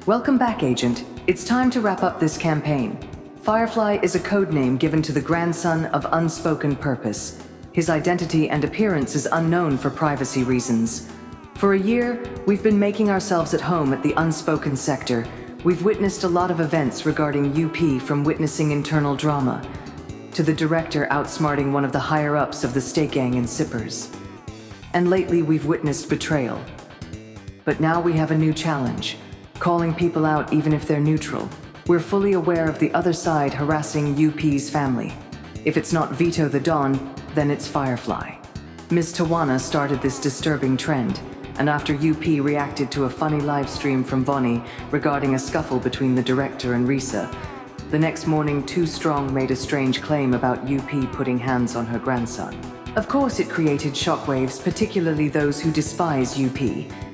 Welcome back, Agent. It's time to wrap up this campaign. Firefly is a codename given to the grandson of Unspoken Purpose. His identity and appearance is unknown for privacy reasons. For a year, we've been making ourselves at home at the Unspoken sector. We've witnessed a lot of events regarding UP, from witnessing internal drama to the director outsmarting one of the higher-ups of the state gang in Sippers. And lately, we've witnessed betrayal. But now we have a new challenge. Calling people out even if they're neutral. We're fully aware of the other side harassing UP's family. If it's not Vito the Don, then it's Firefly. Ms. Tawana started this disturbing trend, and after UP reacted to a funny live stream from Vonnie regarding a scuffle between the director and Risa, the next morning Too Strong made a strange claim about UP putting hands on her grandson. Of course, it created shockwaves, particularly those who despise UP,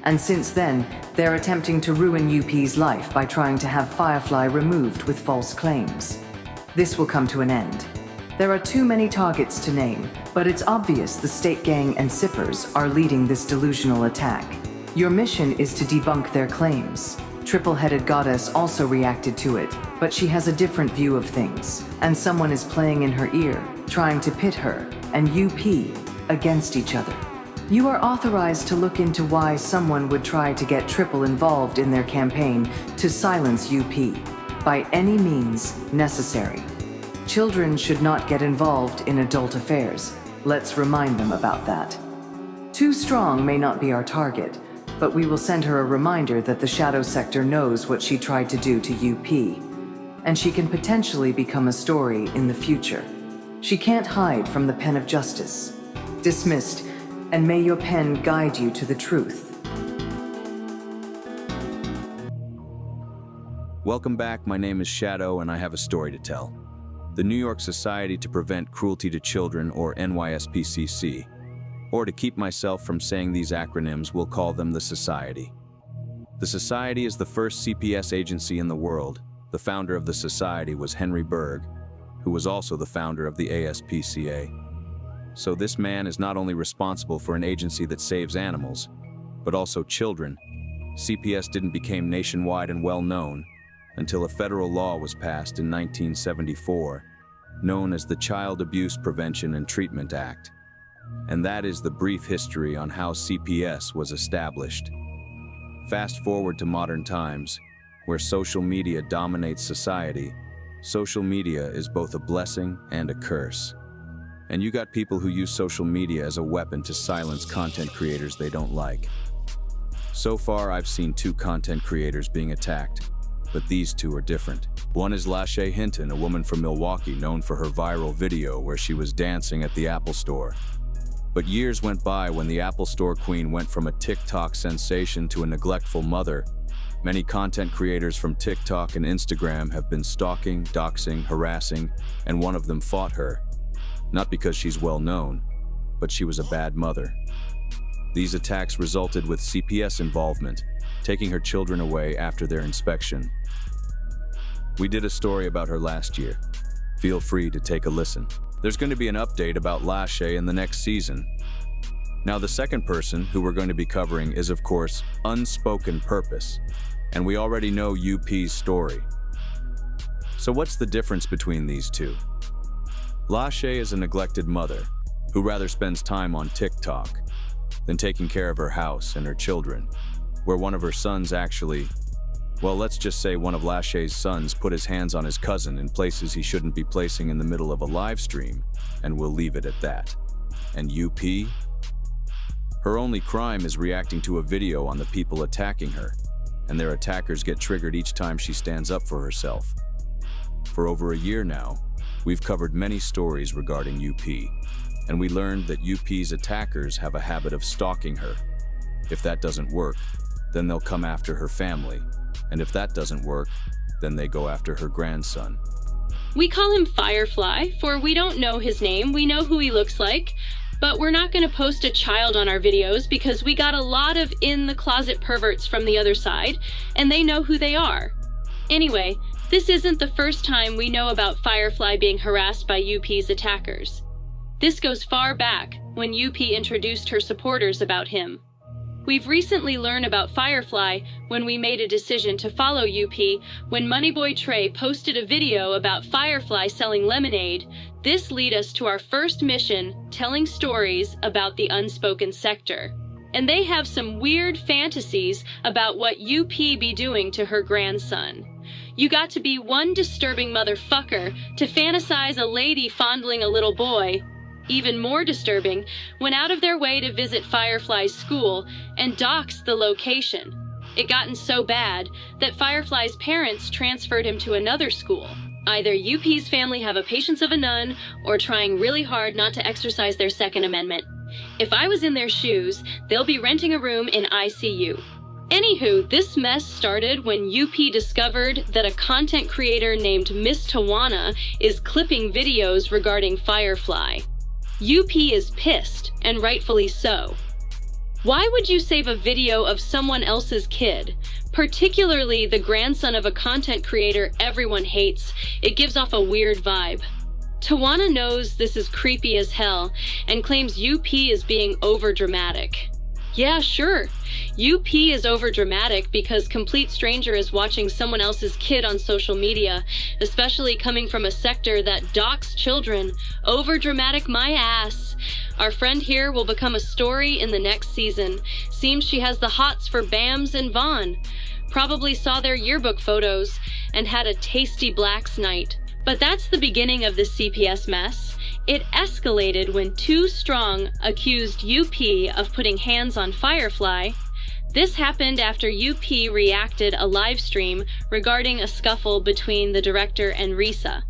and since then, they're attempting to ruin UP's life by trying to have Firefly removed with false claims. This will come to an end. There are too many targets to name, but it's obvious the state gang and Sippers are leading this delusional attack. Your mission is to debunk their claims. Triple-headed Goddess also reacted to it, but she has a different view of things, and someone is playing in her ear, trying to pit her and UP against each other. You are authorized to look into why someone would try to get Triple involved in their campaign to silence UP by any means necessary. Children should not get involved in adult affairs. Let's remind them about that. Too Strong may not be our target, but we will send her a reminder that the Shadow Sector knows what she tried to do to UP, and she can potentially become a story in the future. She can't hide from the pen of justice. Dismissed, and may your pen guide you to the truth. Welcome back, my name is Shadow and I have a story to tell. The New York Society to Prevent Cruelty to Children, or NYSPCC, or to keep myself from saying these acronyms, we'll call them the Society. The Society is the first CPS agency in the world. The founder of the Society was Henry Berg, who was also the founder of the ASPCA. So this man is not only responsible for an agency that saves animals, but also children. CPS didn't become nationwide and well-known until a federal law was passed in 1974, known as the Child Abuse Prevention and Treatment Act. And that is the brief history on how CPS was established. Fast forward to modern times, where social media dominates society. Social media is both a blessing and a curse. And you got people who use social media as a weapon to silence content creators they don't like. So far, I've seen 2 content creators being attacked, but these 2 are different. One is Lachey Hinton, a woman from Milwaukee known for her viral video where she was dancing at the Apple Store. But years went by when the Apple Store queen went from a TikTok sensation to a neglectful mother. Many content creators from TikTok and Instagram have been stalking, doxing, harassing, and one of them fought her. Not because she's well known, but she was a bad mother. These attacks resulted with CPS involvement, taking her children away after their inspection. We did a story about her last year. Feel free to take a listen. There's going to be an update about Lachey in the next season. Now, the second person who we're going to be covering is, of course, Unspoken Purpose, and we already know UP's story. So what's the difference between these 2? Lachey is a neglected mother who rather spends time on TikTok than taking care of her house and her children, where one of her sons actually, well, let's just say one of Lachey's sons put his hands on his cousin in places he shouldn't be placing in the middle of a live stream, and we'll leave it at that. And UP? Her only crime is reacting to a video on the people attacking her, and their attackers get triggered each time she stands up for herself. For over a year now, we've covered many stories regarding UP, and we learned that UP's attackers have a habit of stalking her. If that doesn't work, then they'll come after her family, and if that doesn't work, then they go after her grandson. We call him Firefly, for we don't know his name, we know who he looks like, but we're not going to post a child on our videos because we got a lot of in-the-closet perverts from the other side, and they know who they are. Anyway, this isn't the first time we know about Firefly being harassed by UP's attackers. This goes far back, when UP introduced her supporters about him. We've recently learned about Firefly when we made a decision to follow UP when Moneyboy Trey posted a video about Firefly selling lemonade. This led us to our first mission, telling stories about the unspoken sector. And they have some weird fantasies about what UP be doing to her grandson. You got to be one disturbing motherfucker to fantasize a lady fondling a little boy. Even more disturbing, went out of their way to visit Firefly's school and doxed the location. It gotten so bad that Firefly's parents transferred him to another school. Either UP's family have a patience of a nun or trying really hard not to exercise their Second Amendment. If I was in their shoes, they'll be renting a room in ICU. Anywho, this mess started when UP discovered that a content creator named Miss Tawana is clipping videos regarding Firefly. UP is pissed, and rightfully so. Why would you save a video of someone else's kid, particularly the grandson of a content creator everyone hates? It gives off a weird vibe. Tawana knows this is creepy as hell and claims UP is being overdramatic. Yeah, sure. UP is overdramatic because complete stranger is watching someone else's kid on social media, especially coming from a sector that docks children. Overdramatic my ass. Our friend here will become a story in the next season. Seems she has the hots for Bams and Vaughn. Probably saw their yearbook photos and had a tasty blacks night. But that's the beginning of this CPS mess. It escalated when Too Strong accused UP of putting hands on Firefly. This happened after UP reacted a live stream regarding a scuffle between the director and Risa,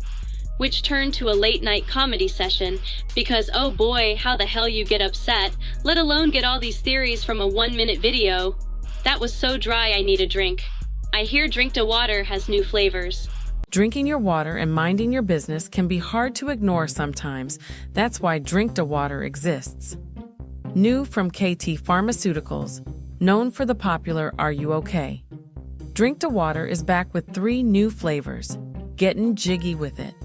which turned to a late-night comedy session because, oh boy, how the hell you get upset, let alone get all these theories from a 1-minute video. That was so dry I need a drink. I hear Drink to Water has new flavors. Drinking your water and minding your business can be hard to ignore sometimes. That's why Drink to Water exists. New from KT Pharmaceuticals, known for the popular Are You OK? Drink to Water is back with 3 new flavors. Getting jiggy with it.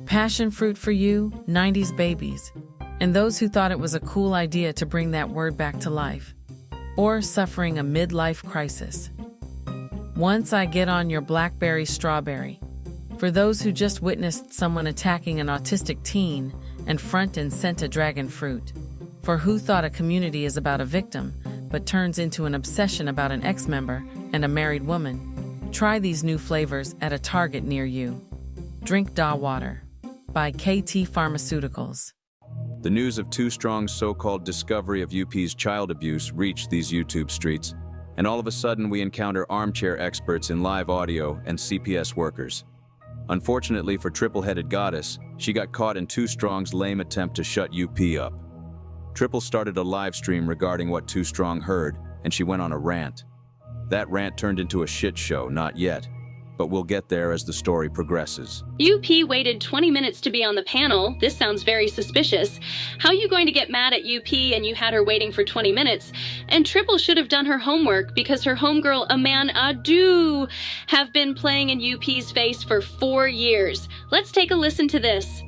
Passion fruit for you, 90s babies, and those who thought it was a cool idea to bring that word back to life. Or suffering a midlife crisis. Once I get on your blackberry strawberry. For those who just witnessed someone attacking an autistic teen and front and center dragon fruit. For who thought a community is about a victim, but turns into an obsession about an ex-member and a married woman. Try these new flavors at a Target near you. Drink Da Water by KT Pharmaceuticals. The news of Too Strong's so-called discovery of UP's child abuse reached these YouTube streets, and all of a sudden we encounter armchair experts in live audio and CPS workers. Unfortunately for Triple-Headed Goddess, she got caught in Too Strong's lame attempt to shut UP up. Triple started a live stream regarding what Too Strong heard, and she went on a rant. That rant turned into a shit show, not yet, but we'll get there as the story progresses. UP waited 20 minutes to be on the panel. This sounds very suspicious. How are you going to get mad at UP and you had her waiting for 20 minutes? And Triple should have done her homework because her homegirl Aman Adu have been playing in UP's face for 4 years. Let's take a listen to this.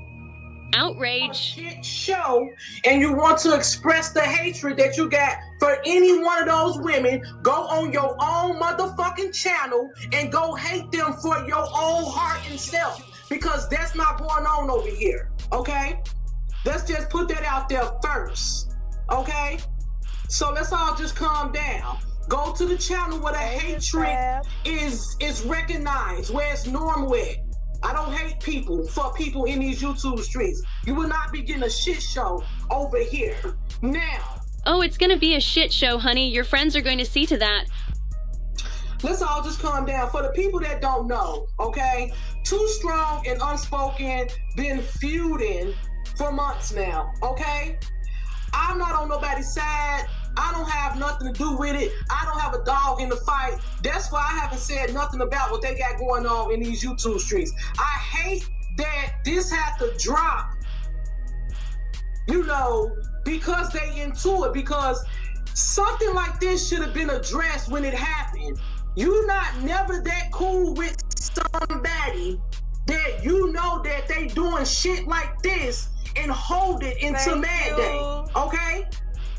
Outrage. Shit show, and you want to express the hatred that you got for any one of those women, go on your own motherfucking channel and go hate them for your own heart and self, because that's not going on over here, okay? Let's just put that out there first, okay? So let's all just calm down. Go to the channel where the hatred is recognized, where it's normal at. I don't hate people for people in these YouTube streets. You will not be getting a shit show over here. Now. Oh, it's gonna be a shit show, honey. Your friends are going to see to that. Let's all just calm down. For the people that don't know, okay? Too Strong and Unspoken been feuding for months now, okay? I'm not on nobody's side. I don't have nothing to do with it. I don't have a dog in the fight. That's why I haven't said nothing about what they got going on in these YouTube streets. I hate that this had to drop, you know, because they into it, because something like this should have been addressed when it happened. You not never that cool with somebody that you know that they doing shit like this and hold it until Mad Day, okay?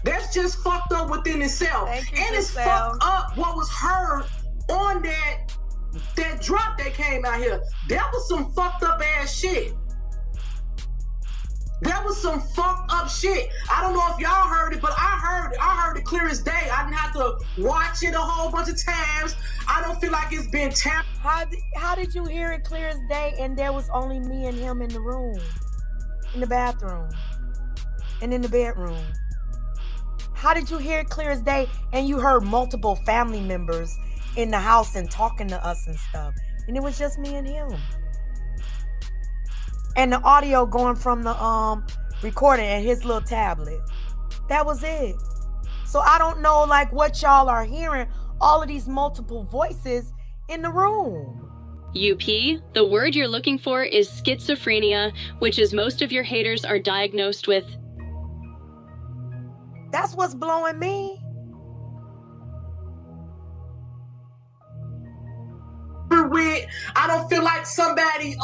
That's just fucked up within itself. Thank you, And it's Giselle. fucked up what was heard on that drop that came out here. That was some fucked up ass shit. That was some fucked up shit. I don't know if y'all heard it, but I heard it. I heard it clear as day. I didn't have to watch it a whole bunch of times. I don't feel like it's been tapped. How did you hear it clear as day and there was only me and him in the room, in the bathroom, and in the bedroom? How did you hear it clear as day and you heard multiple family members in the house and talking to us and stuff, and it was just me and him? And the audio going from the recording and his little tablet. That was it. So I don't know like what y'all are hearing, all of these multiple voices in the room. UP, the word you're looking for is schizophrenia, which is most of your haters are diagnosed with. That's what's blowing me. With, I don't feel like somebody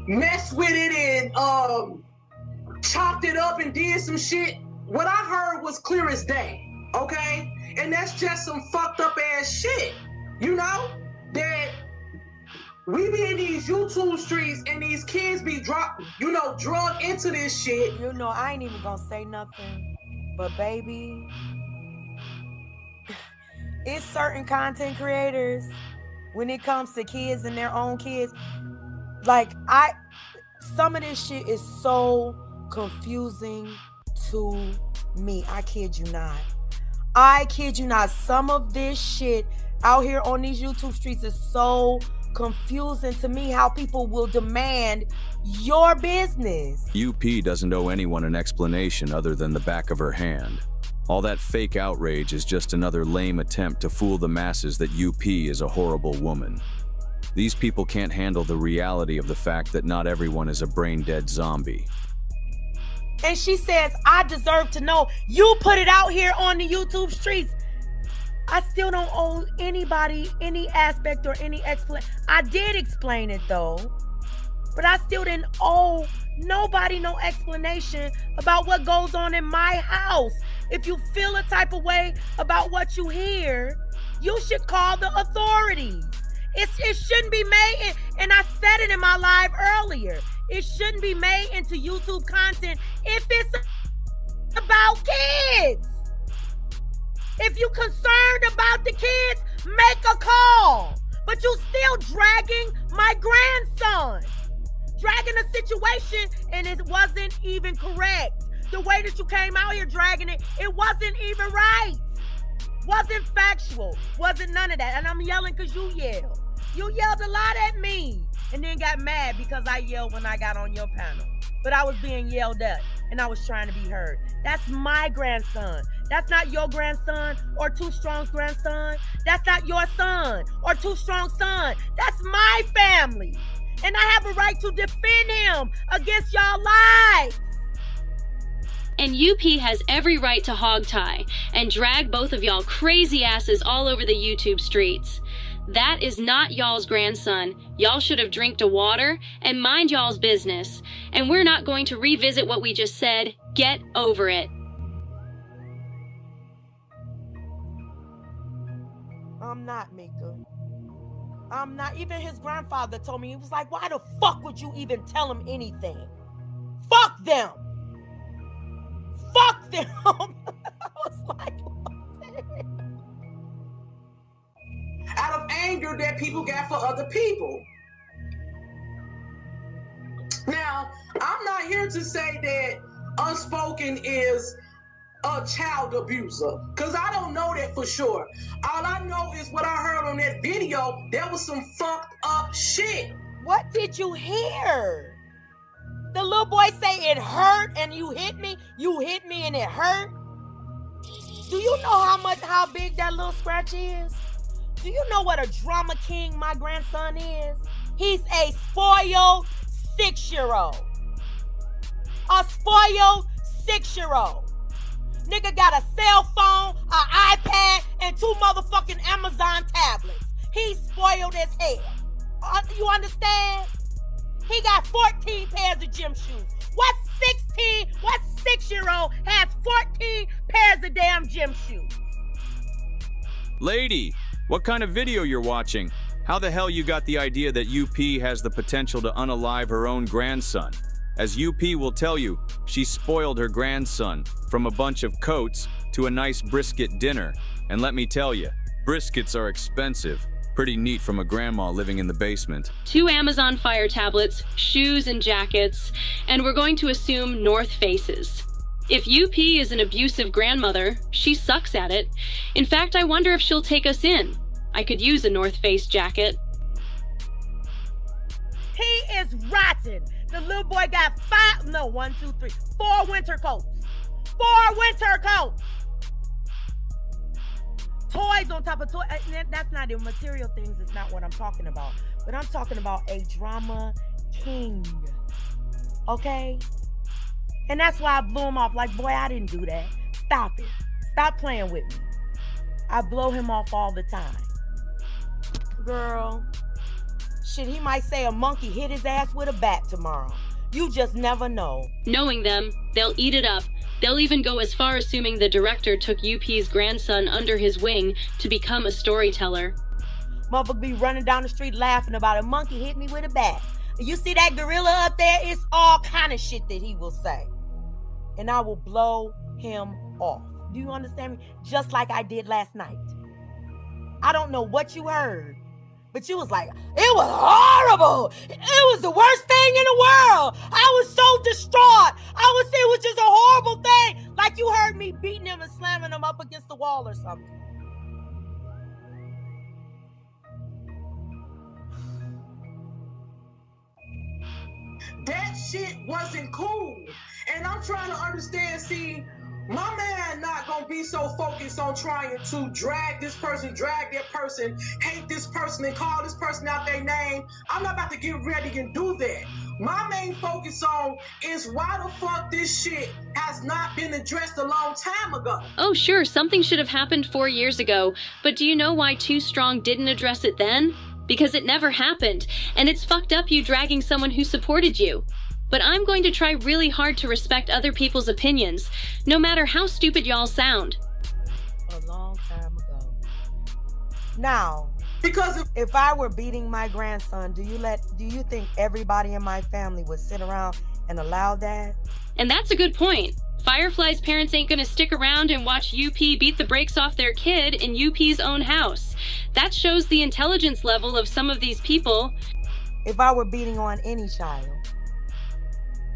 messed with it and chopped it up and did some shit. What I heard was clear as day, okay? And that's just some fucked up ass shit, you know? That we be in these YouTube streets and these kids be drug into this shit. You know, I ain't even gonna say nothing, but baby, it's certain content creators, when it comes to kids and their own kids, like some of this shit is so confusing to me. I kid you not. I kid you not. Some of this shit out here on these YouTube streets is so confusing to me, how people will demand your business. UP doesn't owe anyone an explanation other than the back of her hand. All that fake outrage is just another lame attempt to fool the masses that UP is a horrible woman. These people can't handle the reality of the fact that not everyone is a brain-dead zombie. And she says, I deserve to know. You put it out here on the YouTube streets. I still don't owe anybody any aspect or any explanation. I did explain it though, but I still didn't owe nobody no explanation about what goes on in my house. If you feel a type of way about what you hear, you should call the authorities. It shouldn't be made, and I said it in my live earlier, it shouldn't be made into YouTube content if it's about kids. If you're concerned about the kids, make a call. But you still dragging my grandson. Dragging a situation, and it wasn't even correct. The way that you came out here dragging it, it wasn't even right. Wasn't factual. Wasn't none of that. And I'm yelling because you yelled. You yelled a lot at me and then got mad because I yelled when I got on your panel. But I was being yelled at and I was trying to be heard. That's my grandson. That's not your grandson or Too Strong's grandson. That's not your son or Too Strong's son. That's my family. And I have a right to defend him against y'all lies. And UP has every right to hog tie and drag both of y'all crazy asses all over the YouTube streets. That is not y'all's grandson. Y'all should have drinked a water and mind y'all's business. And we're not going to revisit what we just said. Get over it. I'm not, Mika. I'm not. Even his grandfather told me, he was like, why the fuck would you even tell him anything? Fuck them. Fuck them. I was like, out of anger that people got for other people. Now, I'm not here to say that Unspoken is a child abuser, because I don't know that for sure. All I know is what I heard on that video. There was some fucked up shit. what did you hear? The little boy say it hurt and you hit me and it hurt. Do you know how big that little scratch is? Do you know what a drama king my grandson is? He's a spoiled 6-year-old. A spoiled 6-year-old. Nigga got a cell phone, an iPad, and 2 motherfucking Amazon tablets. He's spoiled as hell. You understand? He got 14 pairs of gym shoes. What 6-year-old has 14 pairs of damn gym shoes. Lady, what kind of video you're watching? How the hell you got the idea that UP has the potential to unalive her own grandson? As UP will tell you, she spoiled her grandson from a bunch of coats to a nice brisket dinner. And let me tell you, briskets are expensive. Pretty neat from a grandma living in the basement. 2 Amazon Fire tablets, shoes and jackets, and we're going to assume North Faces. If UP is an abusive grandmother, she sucks at it. In fact, I wonder if she'll take us in. I could use a North Face jacket. He is rotten. The little boy got 4 winter coats. 4 winter coats. Toys on top of toys. That's not the material things. It's not what I'm talking about. But I'm talking about a drama king. Okay? And that's why I blew him off. Like, boy, I didn't do that. Stop it. Stop playing with me. I blow him off all the time. Girl. Shit, he might say a monkey hit his ass with a bat tomorrow. You just never know. Knowing them, they'll eat it up. They'll even go as far assuming the director took UP's grandson under his wing to become a storyteller. Motherfucker be running down the street laughing about a monkey hit me with a bat. You see that gorilla up there? It's all kind of shit that he will say. And I will blow him off. Do you understand me? Just like I did last night. I don't know what you heard, but you was like, it was horrible. It was the worst thing in the world. I was so distraught. I would say it was just a horrible thing. Like you heard me beating him and slamming him up against the wall or something. That shit wasn't cool. And I'm trying to understand, see, my man not gonna be so focused on trying to drag this person, drag that person, hate this person, and call this person out their name. I'm not about to get ready and do that. My main focus on is why the fuck this shit has not been addressed a long time ago. Oh, sure, something should have happened 4 years ago, but do you know why Too Strong didn't address it then? Because it never happened, and it's fucked up you dragging someone who supported you. But I'm going to try really hard to respect other people's opinions, no matter how stupid y'all sound. A long time ago. Now, Because if I were beating my grandson, do you think everybody in my family would sit around and allow that? And that's a good point. Firefly's parents ain't gonna stick around and watch UP beat the brakes off their kid in UP's own house. That shows the intelligence level of some of these people. If I were beating on any child,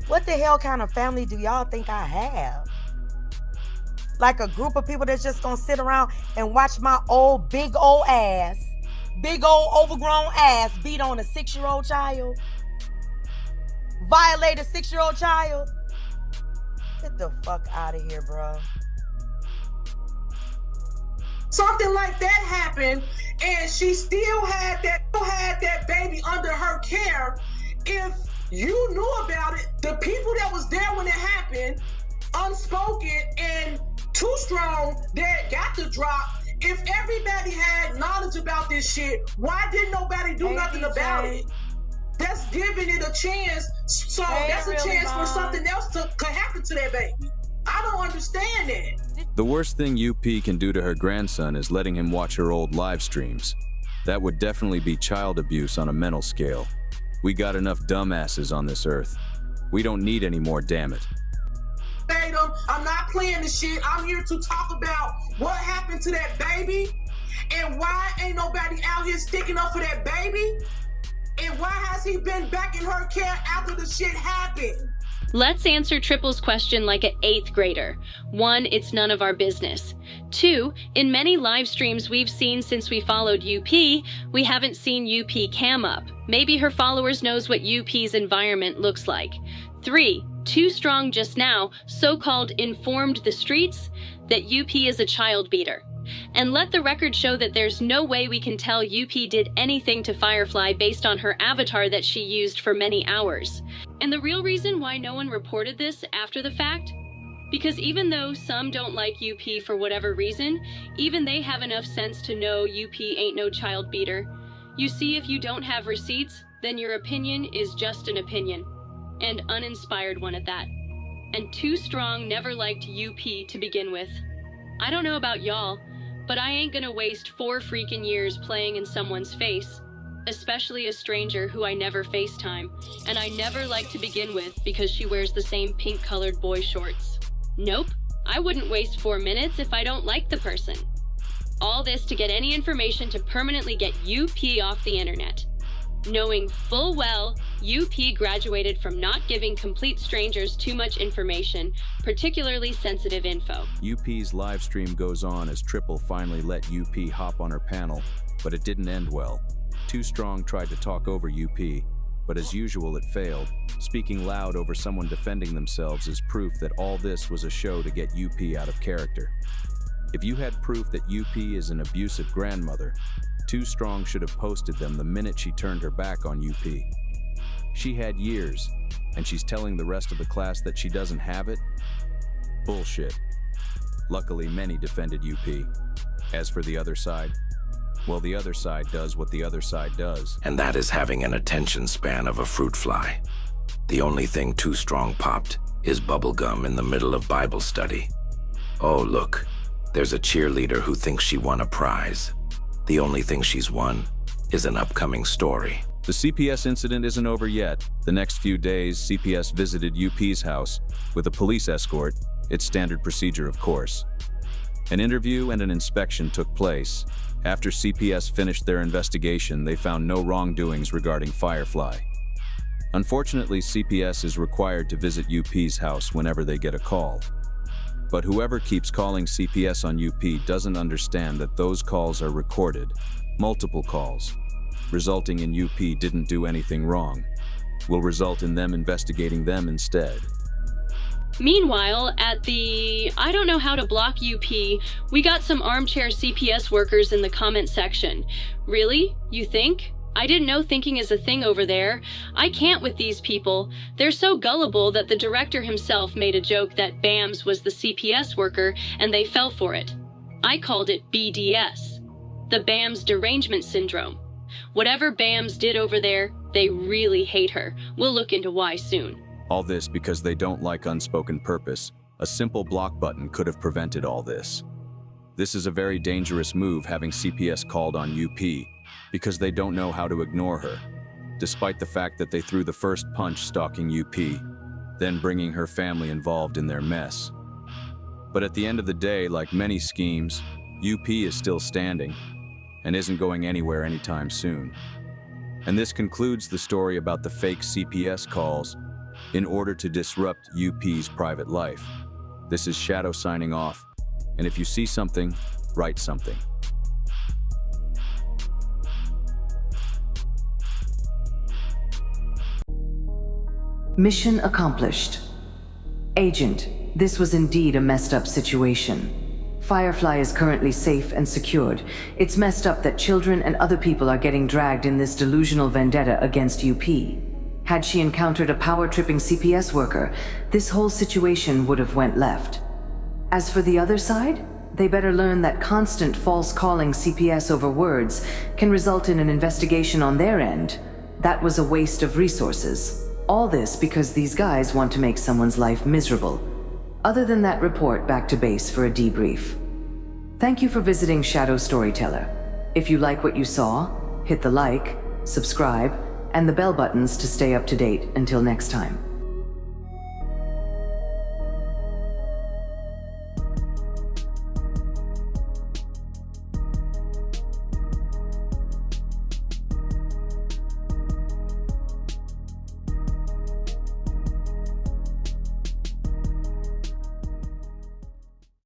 what the hell kind of family do y'all think I have? Like a group of people that's just gonna sit around and watch my big old overgrown ass beat on a 6-year-old child? Violate a 6-year-old child? Get the fuck out of here, bro. something like that happened and she still had that baby under her care, if you knew about it, the people that was there when it happened, unspoken and Too Strong that got the drop, if everybody had knowledge about this shit, why didn't nobody do nothing about it? That's giving it a chance. So that's a chance for something else to happen to that baby. I don't understand that. The worst thing UP can do to her grandson is letting him watch her old live streams. That would definitely be child abuse on a mental scale. We got enough dumbasses on this earth. We don't need any more, damn it. I'm not playing this shit. I'm here to talk about what happened to that baby and why ain't nobody out here sticking up for that baby and why has he been back in her care after the shit happened. Let's answer Triple's question like an 8th grader. 1, it's none of our business. 2, in many live streams we've seen since we followed UP, we haven't seen UP cam up. Maybe her followers knows what UP's environment looks like. 3, Too Strong just now so-called informed the streets that UP is a child beater. And let the record show that there's no way we can tell UP did anything to Firefly based on her avatar that she used for many hours. And the real reason why no one reported this after the fact? Because even though some don't like UP for whatever reason, even they have enough sense to know UP ain't no child beater. You see, if you don't have receipts, then your opinion is just an opinion. And uninspired one at that. and Too Strong never liked UP to begin with. I don't know about y'all, but I ain't gonna waste 4 freaking years playing in someone's face, especially a stranger who I never FaceTime, and I never liked to begin with because she wears the same pink-colored boy shorts. Nope, I wouldn't waste 4 minutes if I don't like the person. All this to get any information to permanently get UP off the internet. Knowing full well UP graduated from not giving complete strangers too much information, particularly sensitive info. UP's live stream goes on as Triple finally let UP hop on her panel, but it didn't end well. Too Strong tried to talk over UP, but as usual it failed. Speaking loud over someone defending themselves is proof that all this was a show to get UP out of character. If you had proof that UP is an abusive grandmother, Too Strong should have posted them the minute she turned her back on UP. She had years, and she's telling the rest of the class that she doesn't have it? Bullshit. Luckily, many defended UP. As for the other side, well, the other side does what the other side does. And that is having an attention span of a fruit fly. The only thing Too Strong popped is bubblegum in the middle of Bible study. Oh, look, there's a cheerleader who thinks she won a prize. The only thing she's won is an upcoming story. The CPS incident isn't over yet. The next few days, CPS visited UP's house with a police escort, its standard procedure, of course. An interview and an inspection took place. After CPS finished their investigation, they found no wrongdoings regarding Firefly. Unfortunately, CPS is required to visit UP's house whenever they get a call. But whoever keeps calling CPS on UP doesn't understand that those calls are recorded, multiple calls, resulting in UP didn't do anything wrong, will result in them investigating them instead. Meanwhile, at the I don't know how to block UP, we got some armchair CPS workers in the comment section. Really? You think? I didn't know thinking is a thing over there. I can't with these people. They're so gullible that the director himself made a joke that Bams was the CPS worker and they fell for it. I called it BDS, the Bams derangement syndrome. Whatever Bams did over there, they really hate her. We'll look into why soon. All this because they don't like unspoken purpose. A simple block button could have prevented all this. This is a very dangerous move, having CPS called on UP, because they don't know how to ignore her, despite the fact that they threw the first punch stalking UP, then bringing her family involved in their mess. But at the end of the day, like many schemes, UP is still standing and isn't going anywhere anytime soon. And this concludes the story about the fake CPS calls in order to disrupt UP's private life. This is Shadow signing off, and if you see something, write something. Mission accomplished. Agent, this was indeed a messed up situation. Firefly is currently safe and secured. It's messed up that children and other people are getting dragged in this delusional vendetta against UP. Had she encountered a power-tripping CPS worker, this whole situation would have went left. As for the other side, they better learn that constant false calling CPS over words can result in an investigation on their end. That was a waste of resources. All this because these guys want to make someone's life miserable. Other than that, report back to base for a debrief. Thank you for visiting Shadow Storyteller. If you like what you saw, hit the like, subscribe, and the bell buttons to stay up to date until next time.